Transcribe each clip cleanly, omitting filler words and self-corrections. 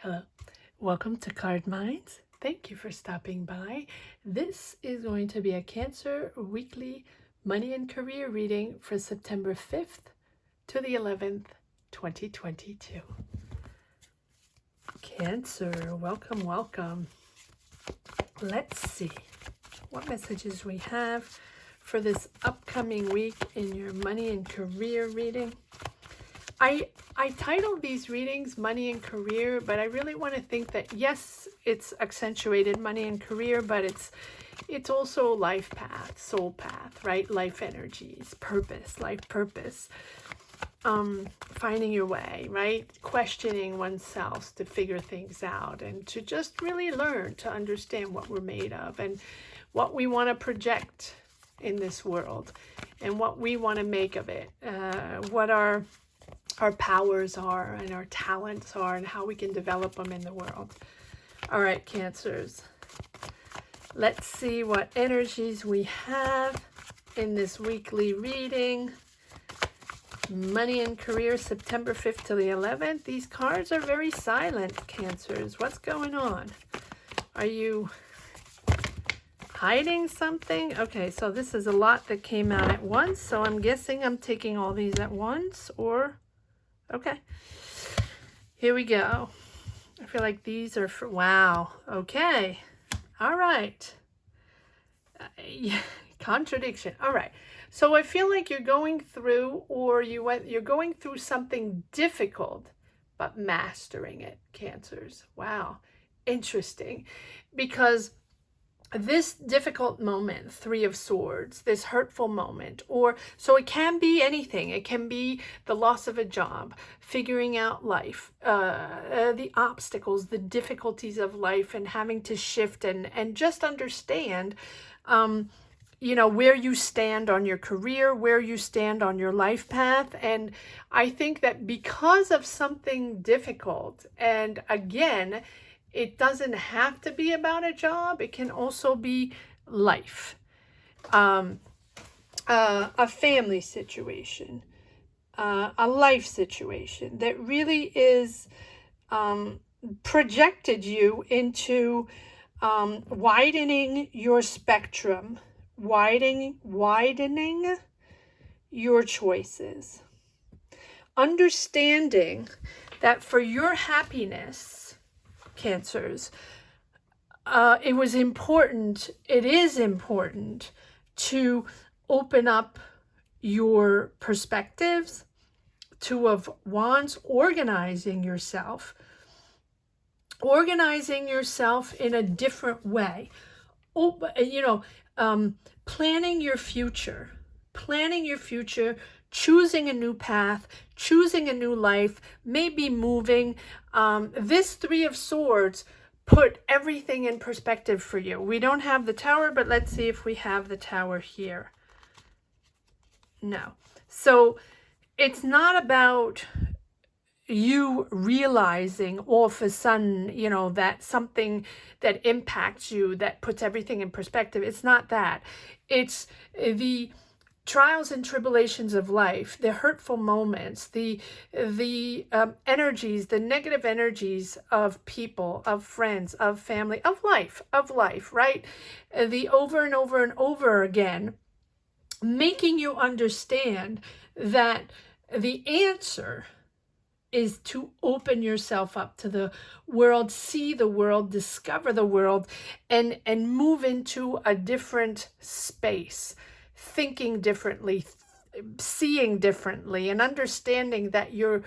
Hello, welcome to Card Minds. Thank you for stopping by. This is going to be a Cancer weekly money and career reading for September 5th to the 11th, 2022. Cancer, welcome, welcome. Let's see what messages we have for this upcoming week in your money and career reading. I titled these readings Money and Career, but I really want to think that yes, it's accentuated money and career, but it's also life path, soul path, right? Life energies, purpose, life purpose. Finding your way, right? Questioning oneself to figure things out and to just really learn to understand what we're made of and what we want to project in this world and what we want to make of it, what our powers are and our talents are and how we can develop them in the world. All right, Cancers. Let's see what energies we have in this weekly reading. Money and career, September 5th to the 11th. These cards are very silent, Cancers. What's going on? Are you hiding something? Okay, so this is a lot that came out at once, so I'm guessing I'm taking all these at once, or... Okay, here we go. I feel like these are for, wow, okay, all right. Yeah, contradiction. All right, so I feel like you're going through, or you're going through something difficult, but mastering it, Cancers. Wow, interesting, because this difficult moment, Three of Swords, this hurtful moment, or so it can be anything. It can be the loss of a job, figuring out life, the obstacles, the difficulties of life, and having to shift and just understand, you know, where you stand on your career, where you stand on your life path. And I think that because of something difficult, and again, it doesn't have to be about a job. It can also be life, a family situation, a life situation that really is projected you into widening your spectrum, widening your choices, understanding that for your happiness, Cancers, it is important to open up your perspectives, Two of Wands, organizing yourself in a different way, planning your future, choosing a new path, choosing a new life, maybe moving. This Three of Swords put everything in perspective for you. We don't have the Tower, but let's see if we have the Tower here. No. So it's not about you realizing all of a sudden, you know, that something that impacts you, that puts everything in perspective. It's not that. It's the trials and tribulations of life, the hurtful moments, the energies, the negative energies of people, of friends, of family, of life, right? The over and over and over again, making you understand that the answer is to open yourself up to the world, see the world, discover the world, and move into a different space, thinking differently, seeing differently, and understanding that your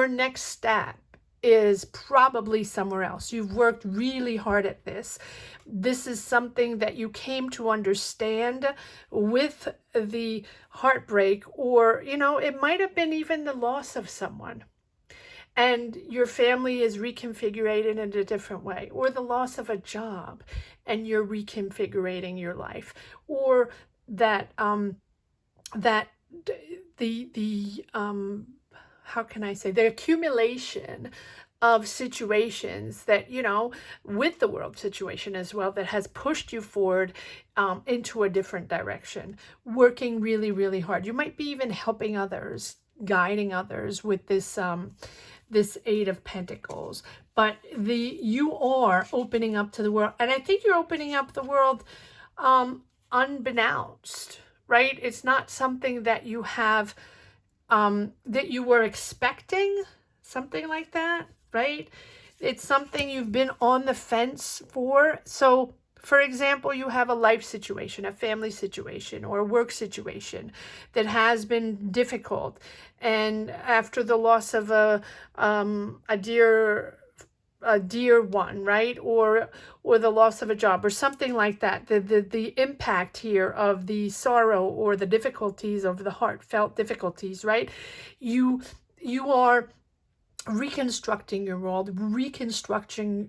next step is probably somewhere else. You've worked really hard at this. This is something that you came to understand with the heartbreak, or, you know, it might have been even the loss of someone, and your family is reconfigured in a different way, or the loss of a job and you're reconfiguring your life, or that how can I say, the accumulation of situations that, you know, with the world situation as well, that has pushed you forward into a different direction, working really, really hard. You might be even helping others, guiding others with this this Eight of Pentacles. But you are opening up to the world. And I think you're opening up the world unbeknownst, right? It's not something that you have, that you were expecting, something like that, right? It's something you've been on the fence for. So, for example, you have a life situation, a family situation, or a work situation that has been difficult. And after the loss of a dear one, right? Or the loss of a job or something like that. The impact here of the sorrow or the difficulties of the heartfelt difficulties, right? You are reconstructing your world, reconstructing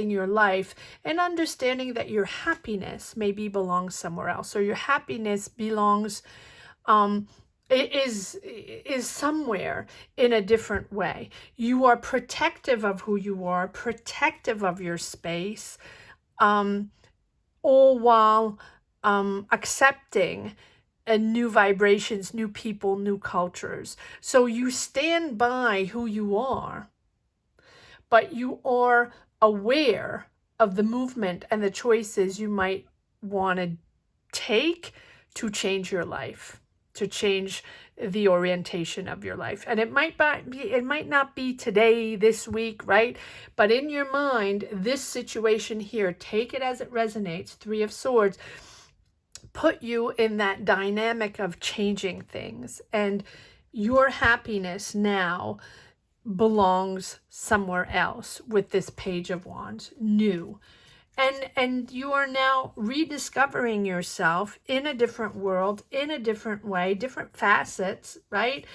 your life, and understanding that your happiness maybe belongs somewhere else, or your happiness belongs is somewhere in a different way. You are protective of who you are, protective of your space, all while accepting new vibrations, new people, new cultures. So you stand by who you are, but you are aware of the movement and the choices you might want to take to change your life, to change the orientation of your life. And it might not be today, this week, right? But in your mind, this situation here, take it as it resonates, Three of Swords, put you in that dynamic of changing things, and your happiness now belongs somewhere else with this Page of Wands, new. And you are now rediscovering yourself in a different world, in a different way, different facets, right?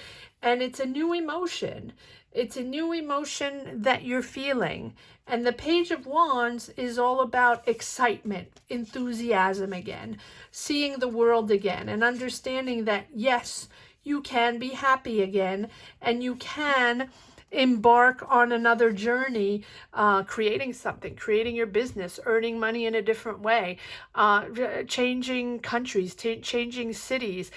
And it's a new emotion. It's a new emotion that you're feeling. And the Page of Wands is all about excitement, enthusiasm again, seeing the world again, and understanding that, yes, you can be happy again, and you can embark on another journey, creating something, creating your business, earning money in a different way, changing countries, changing cities.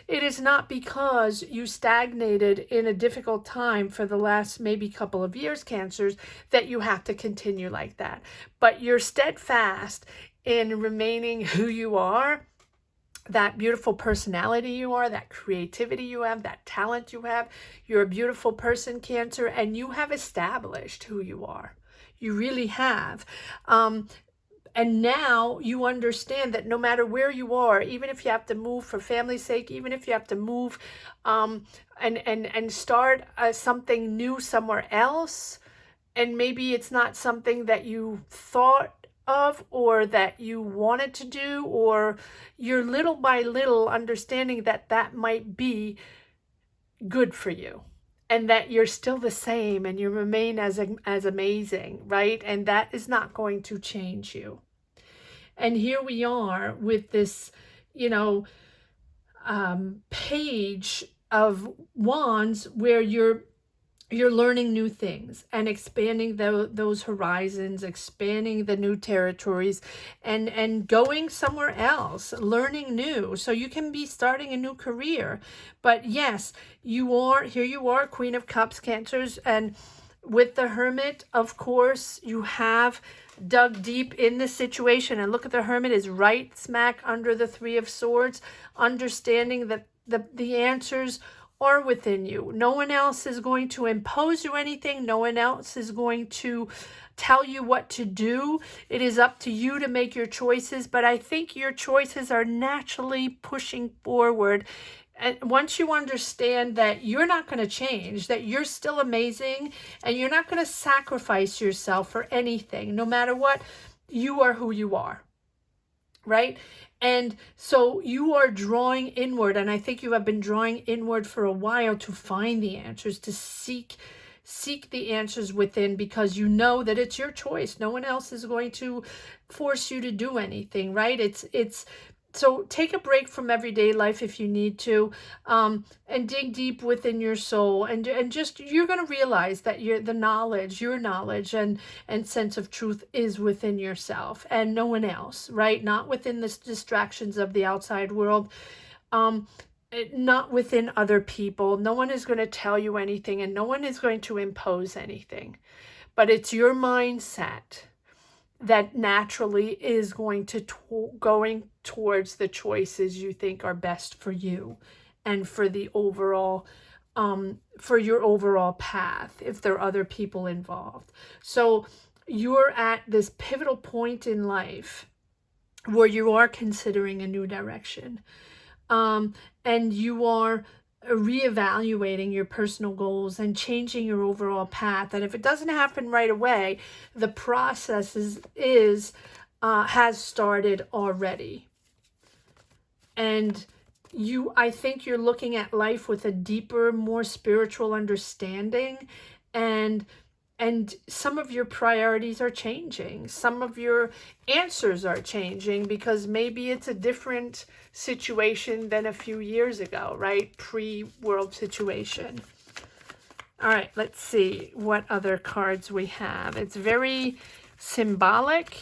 It is not because you stagnated in a difficult time for the last maybe couple of years, Cancers, that you have to continue like that. But you're steadfast in remaining who you are, that beautiful personality you are, that creativity you have, that talent you have. You're a beautiful person, Cancer, and you have established who you are. You really have. And now you understand that no matter where you are, even if you have to move for family's sake, even if you have to move and start something new somewhere else, and maybe it's not something that you thought of or that you wanted to do, or you're little by little understanding that that might be good for you, and that you're still the same and you remain as amazing, right? And that is not going to change you. And here we are with this, Page of Wands, where you're learning new things and expanding those horizons, expanding the new territories, and going somewhere else, learning new. So you can be starting a new career. But yes, you are Queen of Cups, Cancers, and with the Hermit, of course, you have dug deep in the situation. And look at the Hermit is right smack under the Three of Swords, understanding that the answers are within you. No one else is going to impose you anything. No one else is going to tell you what to do. It is up to you to make your choices. But I think your choices are naturally pushing forward. And once you understand that you're not going to change, that you're still amazing, and you're not going to sacrifice yourself for anything, no matter what, you are who you are, right? And so you are drawing inward, and I think you have been drawing inward for a while to find the answers, to seek the answers within, because you know that it's your choice. No one else is going to force you to do anything, right? So take a break from everyday life if you need to, and dig deep within your soul, and just, you're going to realize that your knowledge and sense of truth is within yourself and no one else, right? Not within the distractions of the outside world. not within other people. No one is going to tell you anything, and no one is going to impose anything. But it's your mindset that naturally is going to going towards the choices you think are best for you and for the overall for your overall path, if there are other people involved. So you're at this pivotal point in life where you are considering a new direction, and you are reevaluating your personal goals and changing your overall path. And if it doesn't happen right away, the process has started already. And I think you're looking at life with a deeper, more spiritual understanding, and some of your priorities are changing. Some of your answers are changing because maybe it's a different situation than a few years ago, right? Pre-world situation. All right, let's see what other cards we have. It's very symbolic.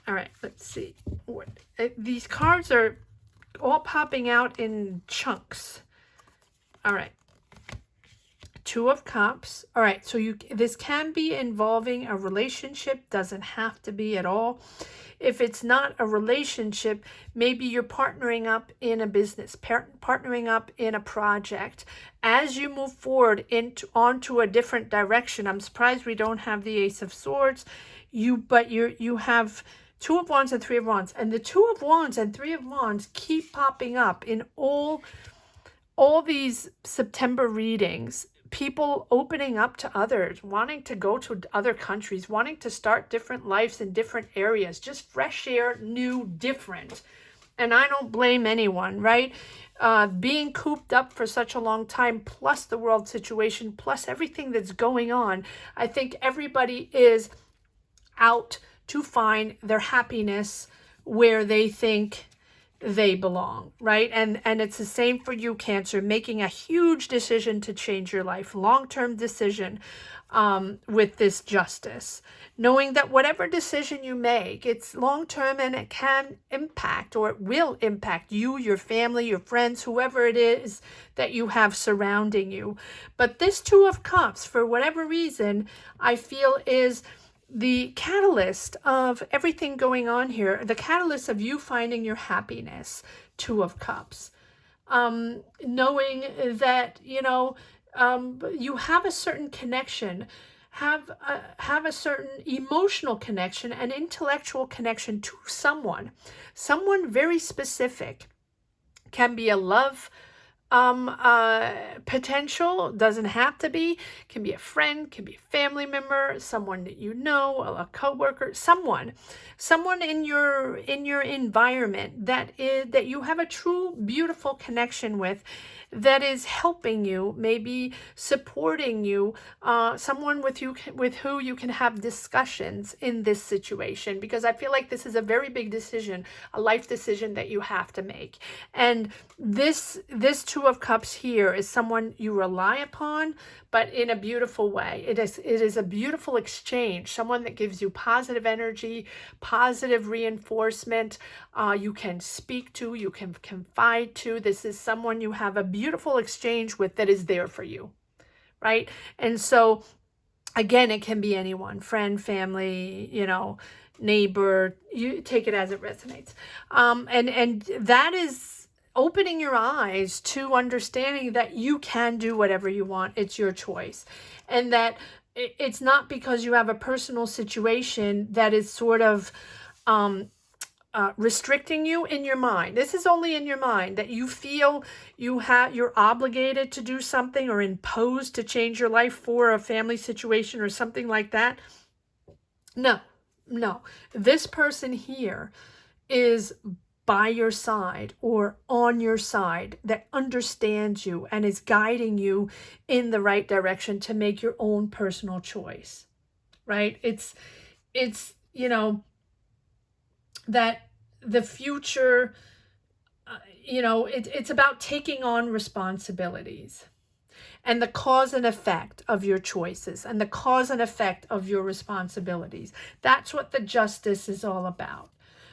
All right, let's see. These cards are all popping out in chunks. All right. Two of Cups. All right, so this can be involving a relationship, doesn't have to be at all. If it's not a relationship, maybe you're partnering up in a business, partnering up in a project. As you move forward onto a different direction, I'm surprised we don't have the Ace of Swords. But you have Two of Wands and Three of Wands, and the Two of Wands and Three of Wands keep popping up in all these September readings. People opening up to others, wanting to go to other countries, wanting to start different lives in different areas, just fresh air, new, different. And I don't blame anyone, right? Being cooped up for such a long time, plus the world situation, plus everything that's going on, I think everybody is out to find their happiness where they think they belong, right? And it's the same for you, Cancer, making a huge decision to change your life, long-term decision with this justice, knowing that whatever decision you make, it's long-term and it can impact, or it will impact you, your family, your friends, whoever it is that you have surrounding you. But this Two of Cups, for whatever reason, I feel is the catalyst of everything going on here, the catalyst of you finding your happiness. Two of Cups. Knowing that, you have a certain connection, have a certain emotional connection and intellectual connection to someone very specific. Can be a love potential, doesn't have to be, can be a friend, can be a family member, someone that you know, a coworker, someone in your environment that you have a true beautiful connection with, that is helping you, maybe supporting you, someone with who you can have discussions in this situation, because I feel like this is a very big decision, a life decision that you have to make. And this Two of Cups here is someone you rely upon, but in a beautiful way. It is a beautiful exchange, someone that gives you positive energy, positive reinforcement, you can speak to, you can confide to. This is someone you have a beautiful exchange with that is there for you, right? And so, again, it can be anyone, friend, family, neighbor, you take it as it resonates. And that is opening your eyes to understanding that you can do whatever you want. It's your choice. And that it's not because you have a personal situation that is sort of restricting you in your mind. This is only in your mind, that you feel you're obligated to do something or imposed to change your life for a family situation or something like that. No. This person here is by your side or on your side, that understands you and is guiding you in the right direction to make your own personal choice, right? It's that the future, it's about taking on responsibilities and the cause and effect of your choices and the cause and effect of your responsibilities. That's what the justice is all about.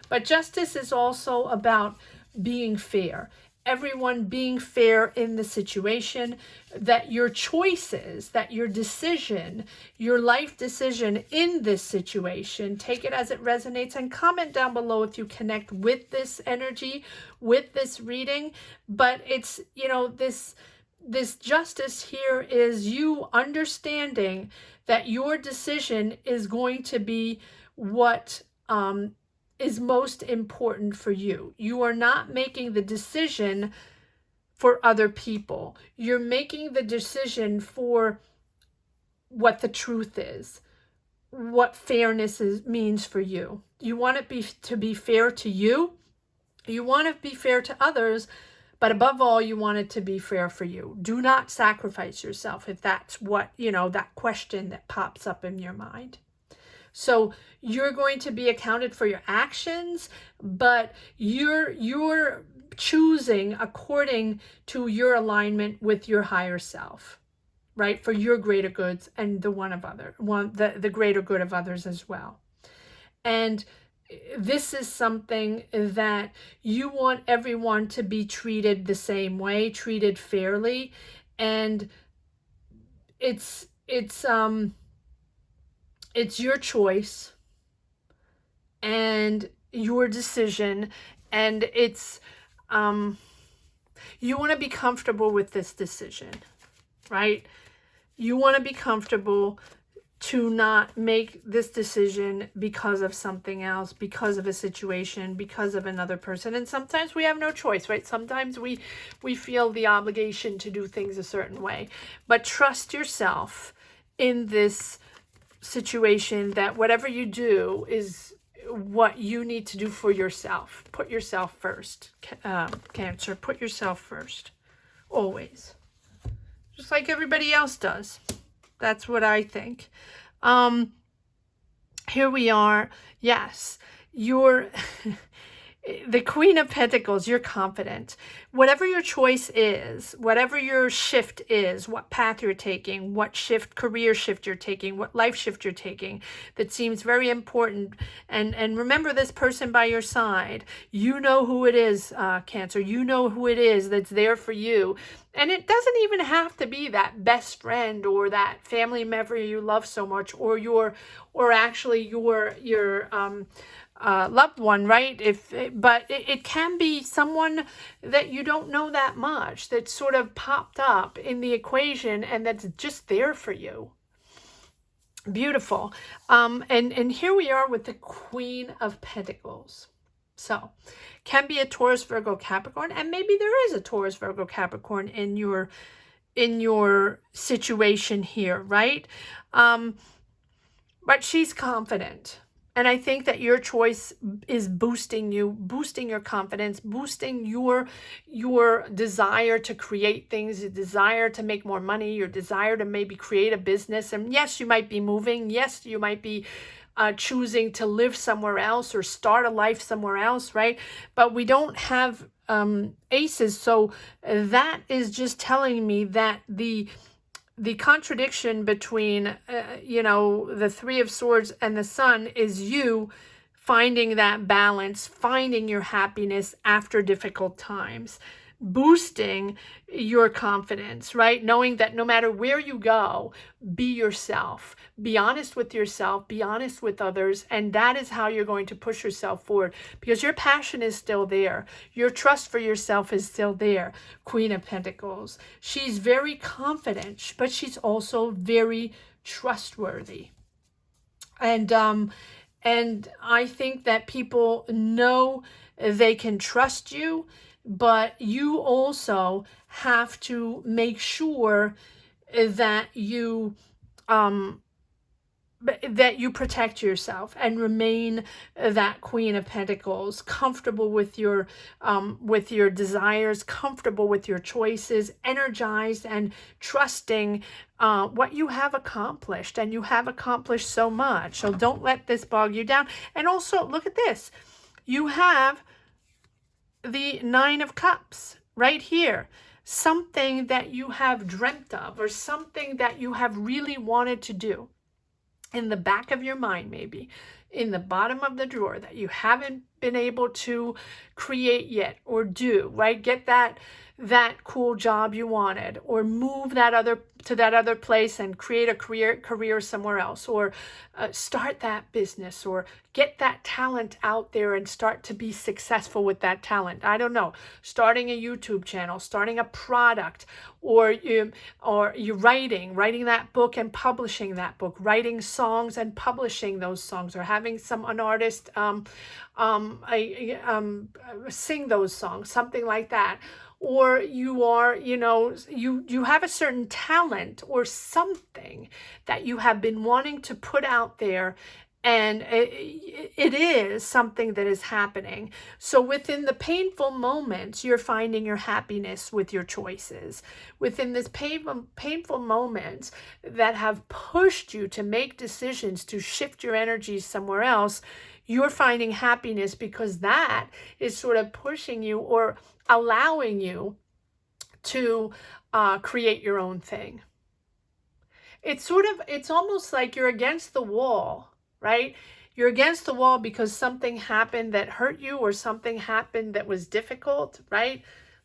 But justice is also about being fair everyone being fair in the situation, that your choices, that your decision, your life decision in this situation, take it as it resonates, and comment down below if you connect with this energy, with this reading. But it's, you know, this justice here is you understanding that your decision is going to be what is most important for you. You are not making the decision for other people. You're making the decision for what the truth is, what fairness means for you. You want it to be fair to you. You want to be fair to others, but above all, you want it to be fair for you. Do not sacrifice yourself if that's what, you know, that question that pops up in your mind. So you're going to be accounted for your actions, but you're choosing according to your alignment with your higher self, right? For your greater goods and the greater good of others as well. And this is something that you want everyone to be treated the same way, treated fairly, and it's your choice and your decision, and it's you want to be comfortable with this decision, right? You want to be comfortable to not make this decision because of something else, because of a situation, because of another person. And sometimes we have no choice, right? Sometimes we feel the obligation to do things a certain way. But trust yourself in this situation, that whatever you do is what you need to do for yourself. Put yourself first, Cancer. Put yourself first, always. Just like everybody else does. That's what I think. Here we are. Yes, you're the Queen of Pentacles. You're confident. Whatever your choice is, whatever your shift is, what path you're taking, what career shift you're taking, what life shift you're taking, that seems very important. And remember this person by your side. You know who it is, Cancer. You know who it is that's there for you. And it doesn't even have to be that best friend or that family member you love so much, or your loved one, right? But it can be someone that you don't know that much, that sort of popped up in the equation and that's just there for you. Beautiful. And here we are with the Queen of Pentacles. So can be a Taurus, Virgo, Capricorn, and maybe there is a Taurus, Virgo, Capricorn in your situation here, right? But she's confident. And I think that your choice is boosting you, boosting your confidence, boosting your desire to create things, your desire to make more money, your desire to maybe create a business. And yes, you might be moving. Yes, you might be choosing to live somewhere else or start a life somewhere else, right? But we don't have aces. So that is just telling me that the contradiction between, the Three of Swords and the Sun is you finding that balance, finding your happiness after difficult times, boosting your confidence, right? Knowing that no matter where you go, be yourself, be honest with yourself, be honest with others, and that is how you're going to push yourself forward, because your passion is still there. Your trust for yourself is still there. Queen of Pentacles. She's very confident, but she's also very trustworthy. And I think that people know they can trust you, but you also have to make sure that you protect yourself and remain that Queen of Pentacles, comfortable with your desires, comfortable with your choices, energized and trusting what you have accomplished. And you have accomplished so much. So don't let this bog you down. And also, look at this. You have the Nine of Cups right here. Something that you have dreamt of, or something that you have really wanted to do in the back of your mind, maybe in the bottom of the drawer that you haven't been able to create yet or do, right? Get that cool job you wanted, or move that other place and create a career somewhere else, or start that business, or get that talent out there and start to be successful with that talent. I don't know, starting a YouTube channel, starting a product, or you writing that book and publishing that book, writing songs and publishing those songs, or having an artist sing those songs, something like that. Or you are, you have a certain talent or something that you have been wanting to put out there, and it is something that is happening. So within the painful moments, you're finding your happiness with your choices. Within this painful moments that have pushed you to make decisions to shift your energies somewhere else, you're finding happiness, because that is sort of pushing you or allowing you to create your own thing. It's almost like you're against the wall, right? You're against the wall because something happened that hurt you, or something happened that was difficult, right?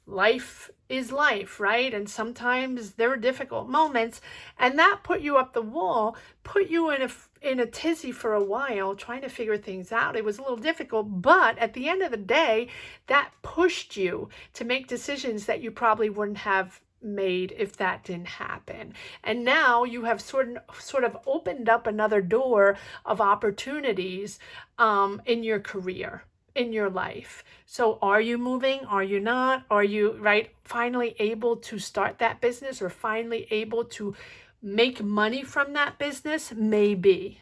Life is life, right? And sometimes there are difficult moments, and that put you up the wall, put you in a tizzy for a while, trying to figure things out. It was a little difficult, but at the end of the day, that pushed you to make decisions that you probably wouldn't have made if that didn't happen. And now you have sort of opened up another door of opportunities in your career, in your life. So are you moving? Are you not? Are you finally able to start that business, or finally able to make money from that business? Maybe.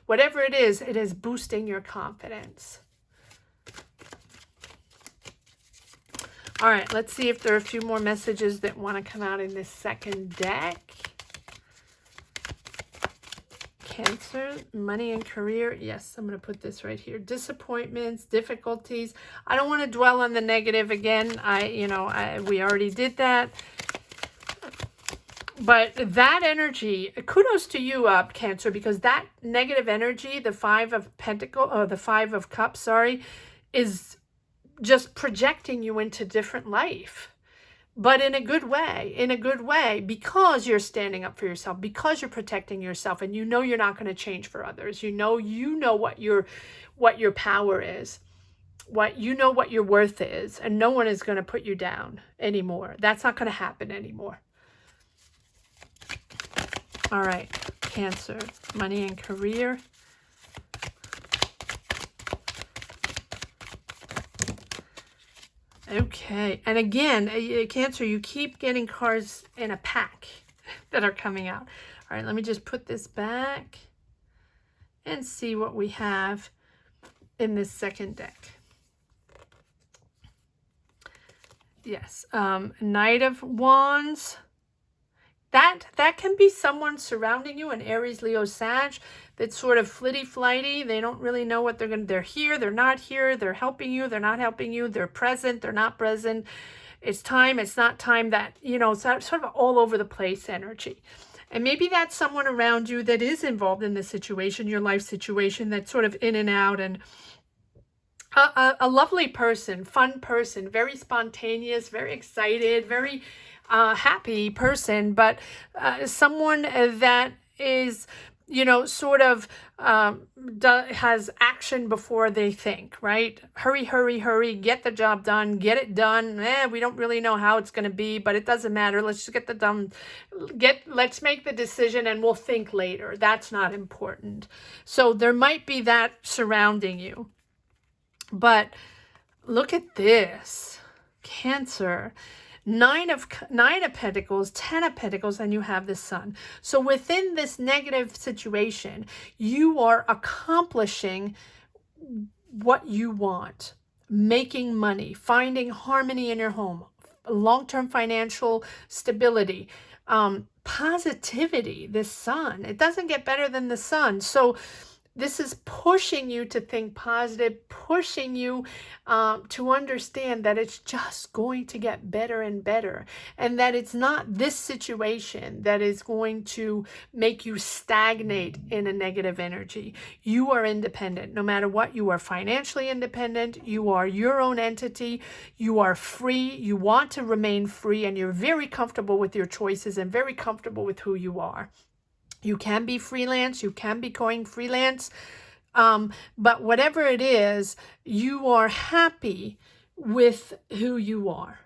Whatever it is boosting your confidence. All right, let's see if there are a few more messages that want to come out in this second deck. Cancer, money and career. Yes, I'm going to put this right here. Disappointments, difficulties. I don't want to dwell on the negative again. We already did that. But that energy, kudos to you, Cancer, because that negative energy, the Five of Cups, is just projecting you into different life. But in a good way, because you're standing up for yourself, because you're protecting yourself, and you're not going to change for others. You know what your power is, what your worth is, and no one is going to put you down anymore. That's not going to happen anymore. All right, Cancer, money and career. Okay, and again, Cancer, you keep getting cards in a pack that are coming out. All right, let me just put this back and see what we have in this second deck. Yes, Knight of Wands. That can be someone surrounding you, an Aries, Leo, Sag, that's sort of flitty-flighty. They don't really know what they're here, they're not here, they're helping you, they're not helping you, they're present, they're not present. It's time, it's not time, that, it's sort of all over the place energy. And maybe that's someone around you that is involved in this situation, your life situation, that's sort of in and out, and a lovely person, fun person, very spontaneous, very excited, very happy person, but someone that is, sort of has action before they think, right? Hurry, get the job done, get it done. We don't really know how it's going to be, but it doesn't matter. Let's just let's make the decision and we'll think later. That's not important. So there might be that surrounding you. But look at this, Cancer. Nine of Pentacles, 10 of Pentacles, and you have the Sun. So within this negative situation, you are accomplishing what you want, making money, finding harmony in your home, long-term financial stability, positivity, the Sun. It doesn't get better than the Sun. So This is pushing you to think positive, pushing you to understand that it's just going to get better and better, and that it's not this situation that is going to make you stagnate in a negative energy. You are independent. No matter what, you are financially independent. You are your own entity. You are free. You want to remain free, and you're very comfortable with your choices and very comfortable with who you are. You can be freelance, you can be going freelance, but whatever it is, you are happy with who you are,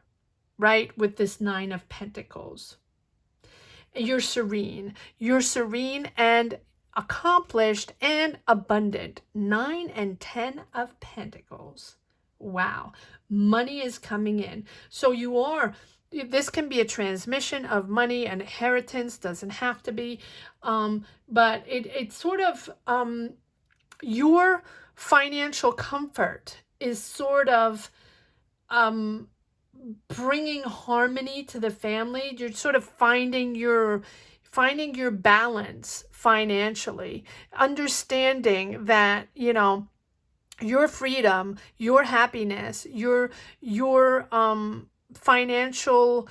right? With this 9 of Pentacles. You're serene. You're serene and accomplished and abundant. 9 and 10 of Pentacles. Wow. Money is coming in. So you are... This can be a transmission of money, an inheritance, doesn't have to be, but it's sort of your financial comfort is sort of bringing harmony to the family. You're sort of finding your balance financially, understanding that, you know, your freedom, your happiness, your financial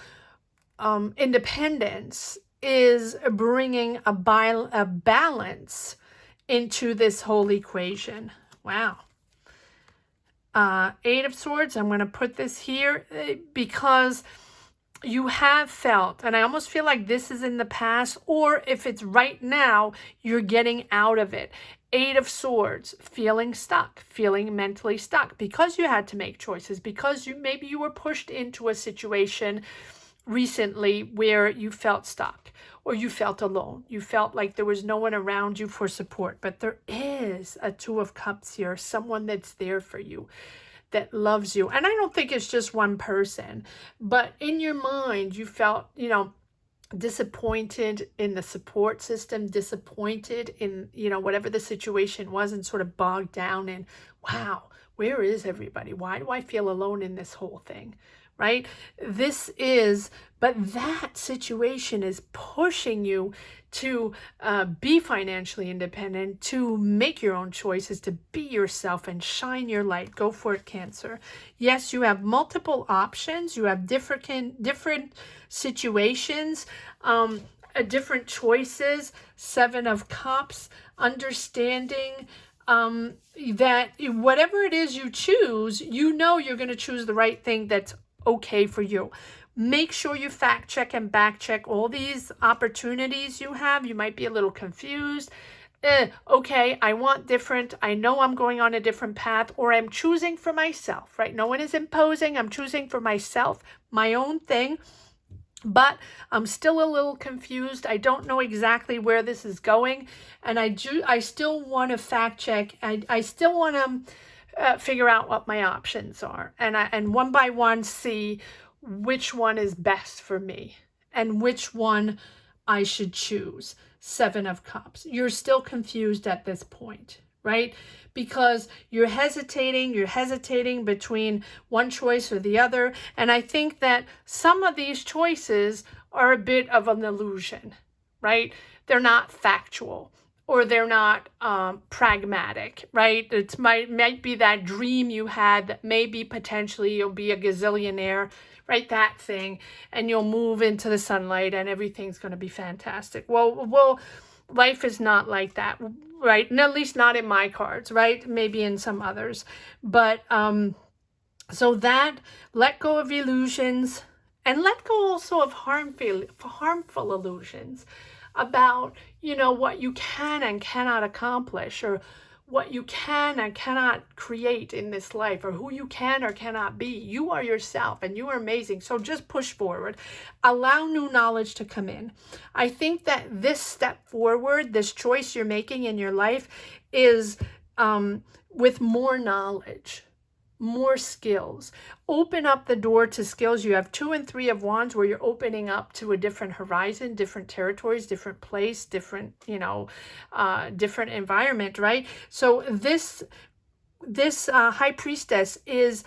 independence is bringing a balance into this whole equation. Wow. 8 of Swords, I'm going to put this here because you have felt, and I almost feel like this is in the past, or if it's right now, you're getting out of it. 8 of Swords, feeling stuck, feeling mentally stuck because you had to make choices, because maybe you were pushed into a situation recently where you felt stuck or you felt alone. You felt like there was no one around you for support, but there is a 2 of Cups here, someone that's there for you, that loves you. And I don't think it's just one person, but in your mind, you felt, you know, disappointed in the support system, disappointed in, you know, whatever the situation was, and sort of bogged down in, wow, where is everybody? Why do I feel alone in this whole thing? Right? But that situation is pushing you to be financially independent, to make your own choices, to be yourself and shine your light. Go for it, Cancer. Yes, you have multiple options. You have different situations, different choices. 7 of Cups, understanding that whatever it is you choose, you know you're going to choose the right thing that's okay for you. Make sure you fact check and back check all these opportunities you have. You might be a little confused. Okay, I want different. I know I'm going on a different path, or I'm choosing for myself, right? No one is imposing. I'm choosing for myself, my own thing. But I'm still a little confused. I don't know exactly where this is going. And I still want to fact check. I still want to figure out what my options are. And one by one see which one is best for me and which one I should choose. 7 of Cups. You're still confused at this point, right? Because you're hesitating between one choice or the other. And I think that some of these choices are a bit of an illusion, right? They're not factual, or they're not pragmatic, right? It might be that dream you had that maybe potentially you'll be a gazillionaire, right? That thing, and you'll move into the sunlight and everything's going to be fantastic. Well, life is not like that, right? And at least not in my cards, right? Maybe in some others. But so that, let go of illusions, and let go also of harmful illusions about, you know, what you can and cannot accomplish, or what you can and cannot create in this life, or who you can or cannot be. You are yourself and you are amazing. So just push forward. Allow new knowledge to come in. I think that this step forward, this choice you're making in your life, is with more knowledge, more skills. Open up the door to skills. You have 2 and 3 of Wands, where you're opening up to a different horizon, different territories, different place, different, you know, different environment, right? So this High Priestess is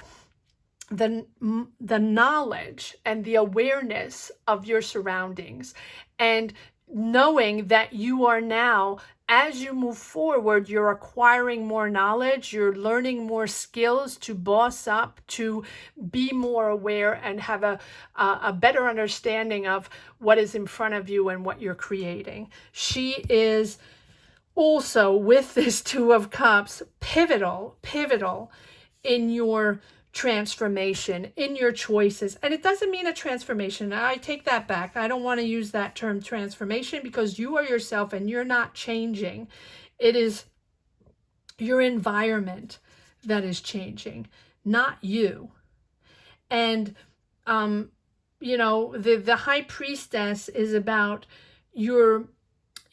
the knowledge and the awareness of your surroundings, and knowing that you are now, as you move forward, you're acquiring more knowledge, you're learning more skills to boss up, to be more aware and have a better understanding of what is in front of you and what you're creating. She is also, with this Two of Cups, pivotal in your transformation, in your choices. And it doesn't mean a transformation. I take that back. I don't want to use that term transformation, because you are yourself and you're not changing. It is your environment that is changing, not you. And you know, the High Priestess is about your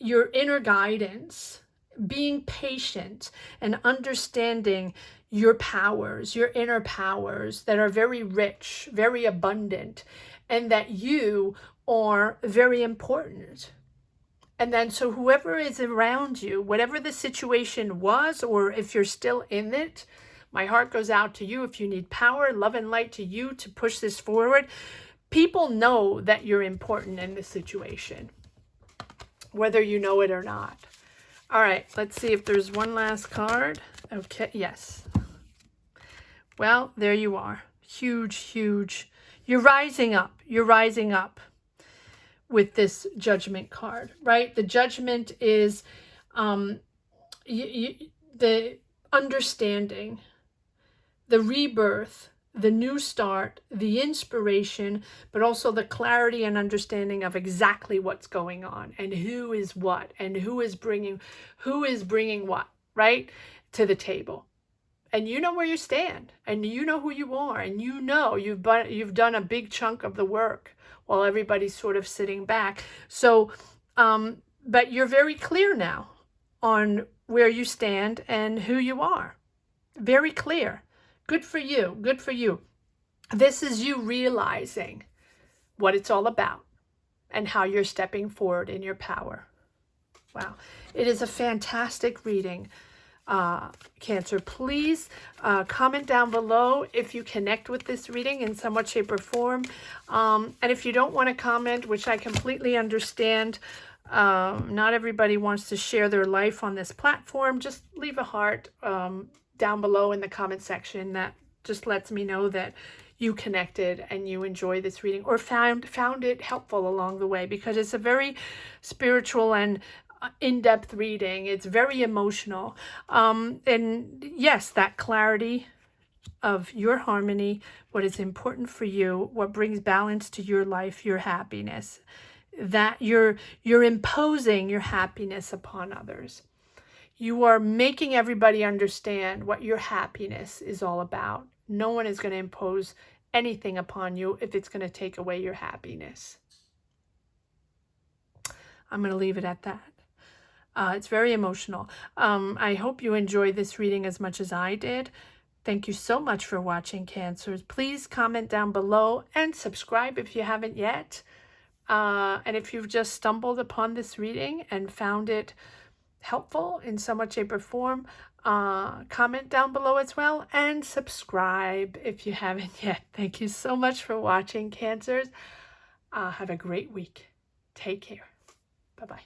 inner guidance, being patient and understanding your powers, your inner powers that are very rich, very abundant, and that you are very important. And then so whoever is around you, whatever the situation was, or if you're still in it, my heart goes out to you. If you need power, love, and light to you to push this forward, people know that you're important in this situation, whether you know it or not. All right, let's see if there's one last card. Okay, yes. Well, there you are. Huge. You're rising up. You're rising up with this Judgment card, right? The Judgment is the understanding, the rebirth, the new start, the inspiration, but also the clarity and understanding of exactly what's going on and who is what and who is bringing what, right, to the table. And you know where you stand, and you know who you are, and you know you've done a big chunk of the work while everybody's sort of sitting back. So, but you're very clear now on where you stand and who you are. Very clear. Good for you. Good for you. This is you realizing what it's all about and how you're stepping forward in your power. Wow. It is a fantastic reading, Cancer. Please comment down below if you connect with this reading in some way, shape, or form. And if you don't want to comment, which I completely understand, not everybody wants to share their life on this platform, just leave a heart down below in the comment section. That just lets me know that you connected and you enjoy this reading, or found it helpful along the way, because it's a very spiritual and in-depth reading. It's very emotional. And yes, that clarity of your harmony, what is important for you, what brings balance to your life, your happiness, that you're imposing your happiness upon others. You are making everybody understand what your happiness is all about. No one is going to impose anything upon you if it's going to take away your happiness. I'm going to leave it at that. It's very emotional. I hope you enjoyed this reading as much as I did. Thank you so much for watching, Cancers. Please comment down below and subscribe if you haven't yet. And if you've just stumbled upon this reading and found it helpful in some way, shape, or form, comment down below as well, and subscribe if you haven't yet. Thank you so much for watching, Cancers. Have a great week. Take care. Bye-bye.